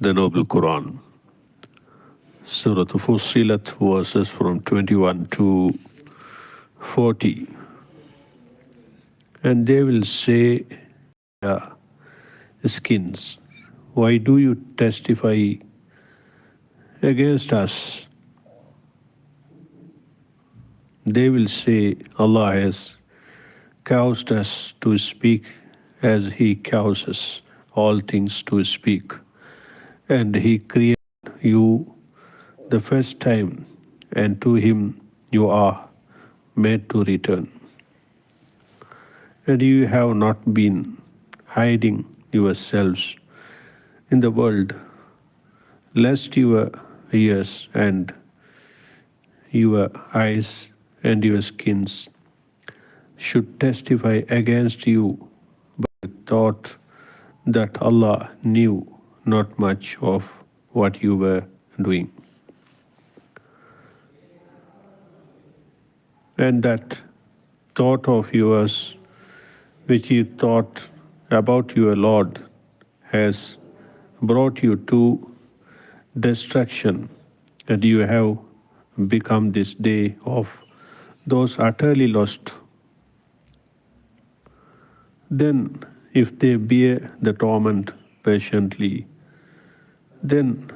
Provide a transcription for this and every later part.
the Noble Quran, Surat Fussilat, verses from 21 to 40. And they will say, skins, why do you testify against us? They will say, Allah has caused us to speak as He causes all things to speak. And He created you the first time, and to Him you are made to return. And you have not been hiding yourselves in the world, lest your ears and your eyes and your skins should testify against you, but you thought that Allah knew not much of what you were doing. And that thought of yours, which you thought about your Lord, has brought you to destruction, and you have become this day of those utterly lost. Then, if they bear the torment patiently, then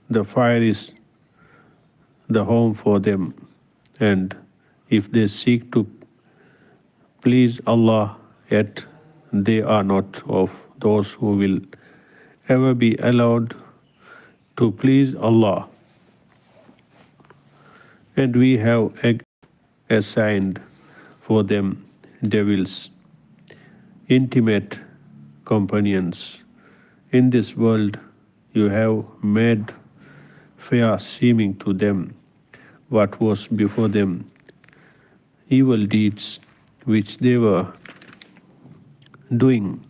the fire is the home for them. And if they seek to please Allah, yet they are not of those who will ever be allowed to please Allah. And we have assigned for them devils, intimate companions. In this world you have made fair seeming to them what was before them, evil deeds which they were doing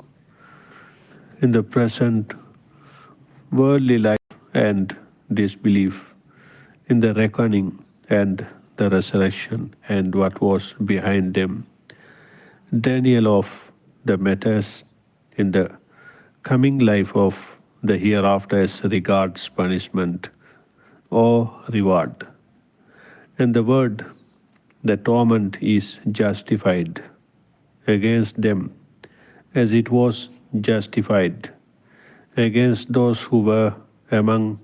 in the present worldly life, and disbelief in the reckoning and the resurrection and what was behind them, denial of the matters in the coming life of the hereafter as regards punishment or reward. And the word, the torment, is justified against them as it was justified against those who were among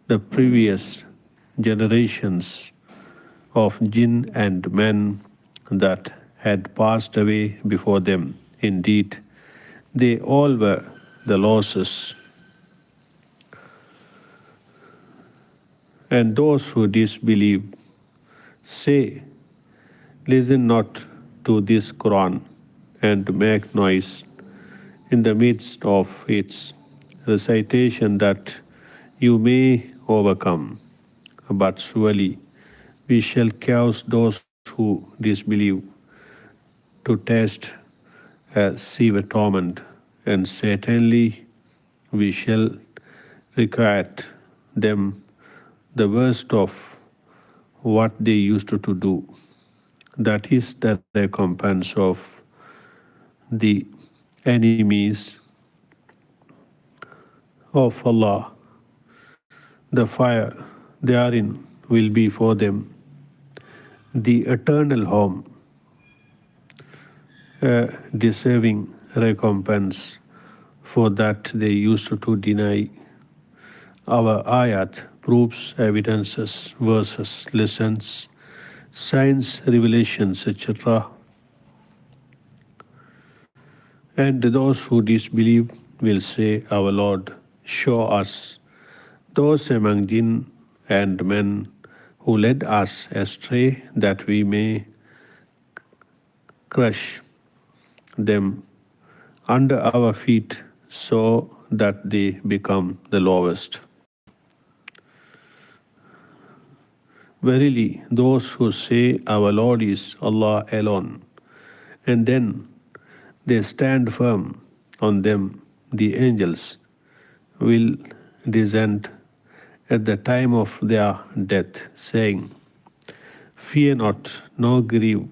the previous generations of jinn and men that had passed away before them. Indeed, they all were the losses. And those who disbelieve say, listen not to this Quran and make noise in the midst of its recitation that you may overcome. But surely we shall cause those who disbelieve to taste a severe torment, and certainly we shall requite them the worst of what they used to do. That is the recompense of the enemies of Allah. The fire therein will be for them the eternal home, a deserving recompense for that they used to deny our ayat, proofs, evidences, verses, lessons, signs, revelations, etc. And those who disbelieve will say, our Lord, show us those among jinn and men who led us astray, that we may crush them under our feet so that they become the lowest. Verily, those who say our Lord is Allah alone, and then they stand firm on them, the angels will descend at the time of their death, saying, fear not, nor grieve,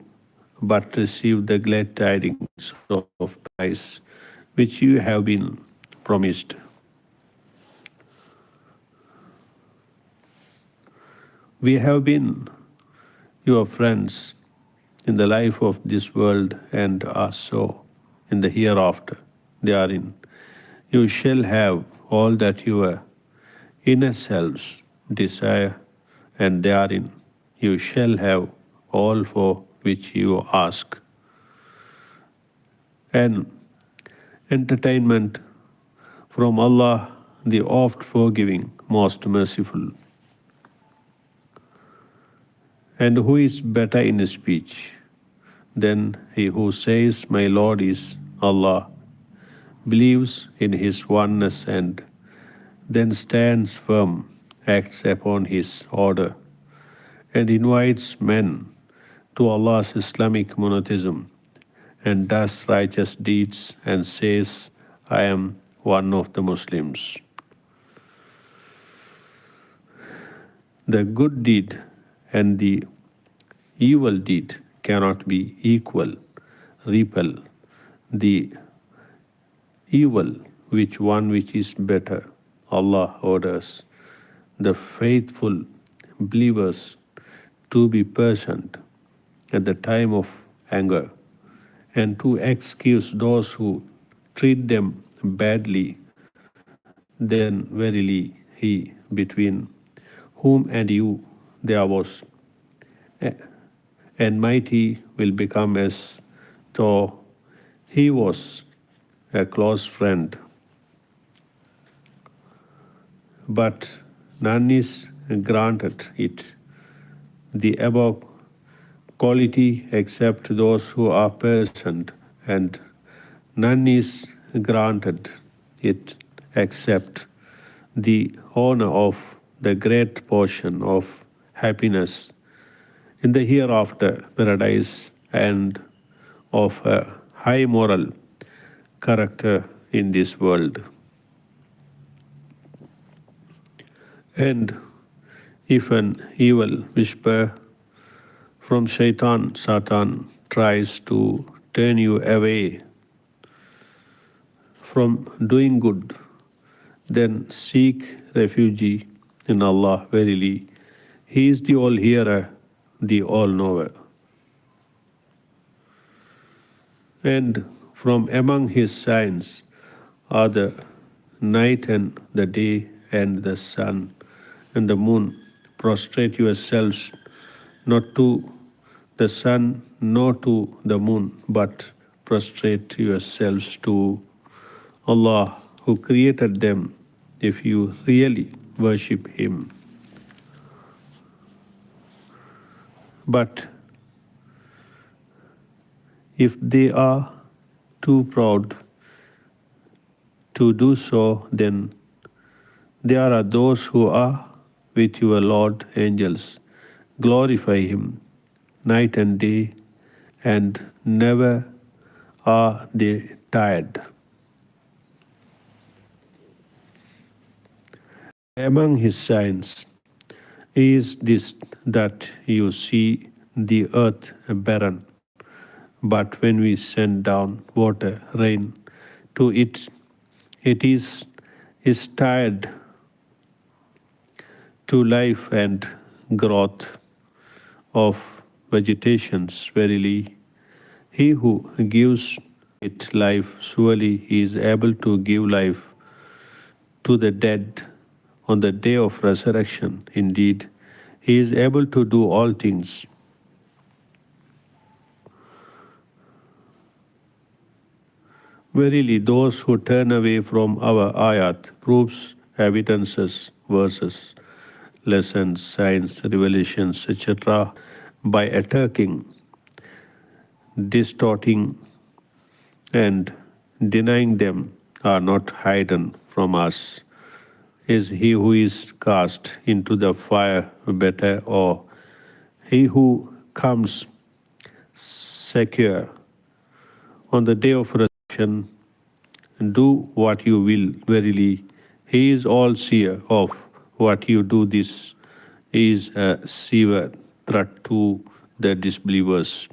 but receive the glad tidings of peace which you have been promised. We have been your friends in the life of this world and are so in the hereafter. Therein you shall have all that your inner selves desire, and therein you shall have all for which you ask. And entertainment from Allah, the oft forgiving, most merciful. And who is better in speech than he who says, My Lord is Allah, believes in His oneness, and then stands firm, acts upon His order, and invites men to Allah's Islamic monotheism, and does righteous deeds and says, I am one of the Muslims. The good deed and the evil deed cannot be equal. Repel the evil, which is better. Allah orders the faithful believers to be patient at the time of anger and to excuse those who treat them badly. Then verily He between whom and you there was enmity will become as though he was a close friend. But none is granted it, the above quality, except those who are patient, and none is granted it except the honor of the great portion of happiness in the hereafter paradise and of a high moral character in this world. And if an evil whisper from Satan tries to turn you away from doing good, then seek refuge in Allah. Verily, He is the all-hearer, the all-knower. And from among His signs are the night and the day and the sun and the moon. Prostrate yourselves not to the sun nor to the moon, but prostrate yourselves to Allah who created them, if you really worship Him. But if they are too proud to do so, then there are those who are with your Lord angels. Glorify Him night and day, and never are they tired. Among His signs is this, that you see the earth barren, but when we send down water, rain, to it, it is tied to life and growth of vegetations. Verily, He who gives it life, surely He is able to give life to the dead on the day of resurrection. Indeed, He is able to do all things. Verily, those who turn away from our ayat, proofs, evidences, verses, lessons, signs, revelations, etc., by attacking, distorting, and denying them, are not hidden from us. Is he who is cast into the fire better, or he who comes secure on the day of resurrection? Do what you will. Verily, He is all seer of what you do. This is a severe threat to the disbelievers.